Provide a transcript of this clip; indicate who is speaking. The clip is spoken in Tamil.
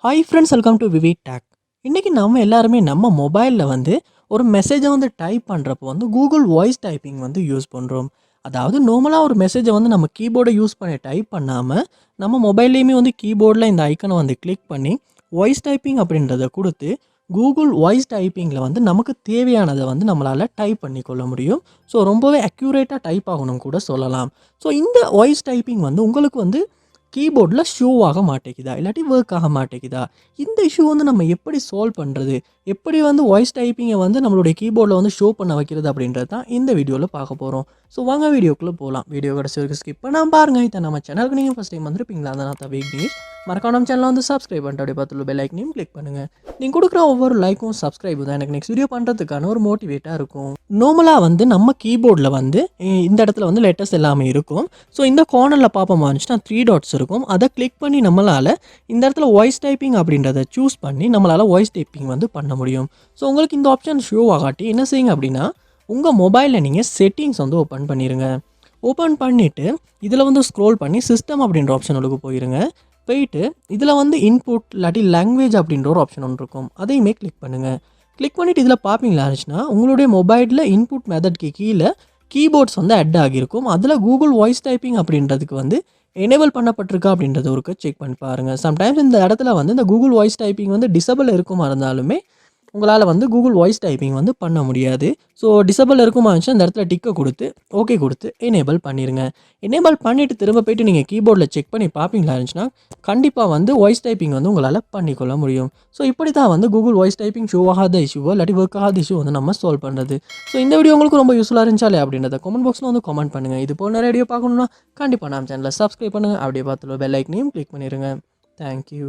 Speaker 1: Hi friends, welcome to VividTech. இன்றைக்கி நம்ம எல்லாருமே நம்ம மொபைலில் ஒரு மெசேஜை டைப் பண்ணுறப்போ கூகுள் வாய்ஸ் டைப்பிங் யூஸ் பண்ணுறோம். அதாவது நார்மலாக ஒரு மெசேஜை நம்ம கீபோர்டை யூஸ் பண்ணி டைப் பண்ணாமல் நம்ம மொபைல்லையுமே கீபோர்டில் இந்த ஐக்கனை கிளிக் பண்ணி வாய்ஸ் டைப்பிங் அப்படின்றத கொடுத்து கூகுள் வாய்ஸ் டைப்பிங்கில் நமக்கு தேவையானதை நம்மளால் டைப் பண்ணிக்கொள்ள முடியும். ஸோ ரொம்பவே அக்யூரேட்டாக டைப் ஆகணும் கூட சொல்லலாம். ஸோ இந்த வாய்ஸ் டைப்பிங் உங்களுக்கு கீபோர்டில் ஷோ ஆக மாட்டேங்குதா, இல்லாட்டி ஒர்க் ஆக மாட்டேங்குதா, இந்த இஷ்யூ நம்ம எப்படி சால்வ் பண்ணுறது, எப்படி வாய்ஸ் டைப்பிங்கை நம்மளுடைய கீபோர்டில் ஷோ பண்ண வைக்கிறது அப்படின்றது தான் இந்த வீடியோவில் பார்க்க போகிறோம். ஸோ வாங்க வீடியோக்குள்ளே போகலாம். வீடியோ கடைசி வரைக்கும் ஸ்கிப் பண்ணாமல் பாருங்கள். இதை நம்ம சேனலுக்கு நீங்கள் ஃபஸ்ட் டைம் வந்திருப்பீங்களா, அதை நான் விக்னேஷ். மறக்காம நம்ம சேனலை சப்ஸ்கிரைப் பண்ணிட்டு அப்படியே பார்த்துள்ள பெல் ஐக்கனையும் கிளிக் பண்ணுங்கள். நீங்கள் கொடுக்குற ஒவ்வொரு லைக்கும் சப்ஸ்கிரைப் தான் எனக்கு நெக்ஸ்ட் வீடியோ பண்ணுறதுக்கான ஒரு மோட்டிவேட்டாக இருக்கும். நார்மலாக நம்ம கீபோர்டில் இந்த இடத்துல லெட்டர்ஸ் எல்லாமே இருக்கும். ஸோ இந்த கார்னரில் பார்ப்போமா இருந்துச்சுன்னா 3 டாட்ஸ் இருக்கும். அதை கிளிக் பண்ணி நம்மளால் இந்த இடத்துல வாய்ஸ் டைப்பிங் அப்படின்றத சூஸ் பண்ணி நம்மளால் வாய்ஸ் டைப்பிங் பண்ண முடியும். ஸோ உங்களுக்கு இந்த ஆப்ஷன் ஷோ ஆகாட்டி என்ன செய்யுங்க அப்படின்னா, உங்கள் மொபைலில் நீங்கள் செட்டிங்ஸ் ஓப்பன் பண்ணிடுங்க. ஓப்பன் பண்ணிவிட்டு இதில் ஸ்க்ரோல் பண்ணி சிஸ்டம் அப்படின்ற ஆப்ஷனுக்கு போயிட்டு இதில் இன்புட் இல்லாட்டி லாங்குவேஜ் அப்படின்ற ஒரு ஆப்ஷன் ஒன்று இருக்கும். அதையுமே கிளிக் பண்ணுங்கள். கிளிக் பண்ணிவிட்டு இதில் பார்ப்பீங்களா இருந்துச்சுன்னா உங்களுடைய மொபைலில் இன்புட் மெத்தட்க்கு கீழே கீபோர்ட்ஸ் ஆட் ஆகியிருக்கும். அதில் கூகுள் வாய்ஸ் டைப்பிங் அப்படின்றதுக்கு எனேபிள் பண்ணப்பட்டிருக்கா அப்படின்றது ஒரு செக் பண்ணி பாருங்கள். சம்டைம்ஸ் இந்த இடத்துல இந்த கூகுள் வாய்ஸ் டைப்பிங் டிசபிள் இருக்குமா இருந்தாலுமே உங்களால் கூகுள் வாய்ஸ் டைப்பிங் பண்ண முடியாது. ஸோ டிசபிள் இருக்குமா இருந்துச்சுன்னா இந்த இடத்துல டிக்கை கொடுத்து ஓகே கொடுத்து எனேபிள் பண்ணிடுங்க. எனேபிள் பண்ணிவிட்டு திரும்ப போய்ட்டு நீங்கள் கீபோர்டில் செக் பண்ணி பார்ப்பீங்களா இருந்துச்சுன்னா கண்டிப்பாக வாய்ஸ் டைப்பிங் உங்களால் பண்ணிக்கொள்ள முடியும். ஸோ இப்படி தான் கூகுள் வாய்ஸ் டைப்பிங் ஷோ ஆகாத இஷ்யூவோ இல்லாட்டி ஒர்க் ஆகாத இஷ்யூ நம்ம சால்வ் பண்ணுறது. ஸோ இந்த வீடியோ உங்களுக்கு ரொம்ப யூஸ்ஃபுல்லாக இருந்துச்சாலே அப்படின்றத கமெண்ட் பாக்ஸில் கமெண்ட் பண்ணுங்கள். இது போல் நிறைய வீடியோ பார்க்கணுன்னா கண்டிப்பாக நம்ம சேனலில் சப்ஸ்கிரைப் பண்ணுங்கள். அப்படியே பார்த்துள்ள பெல் ஐக்கனையும் கிளிக் பண்ணிடுங்க. தேங்க்யூ.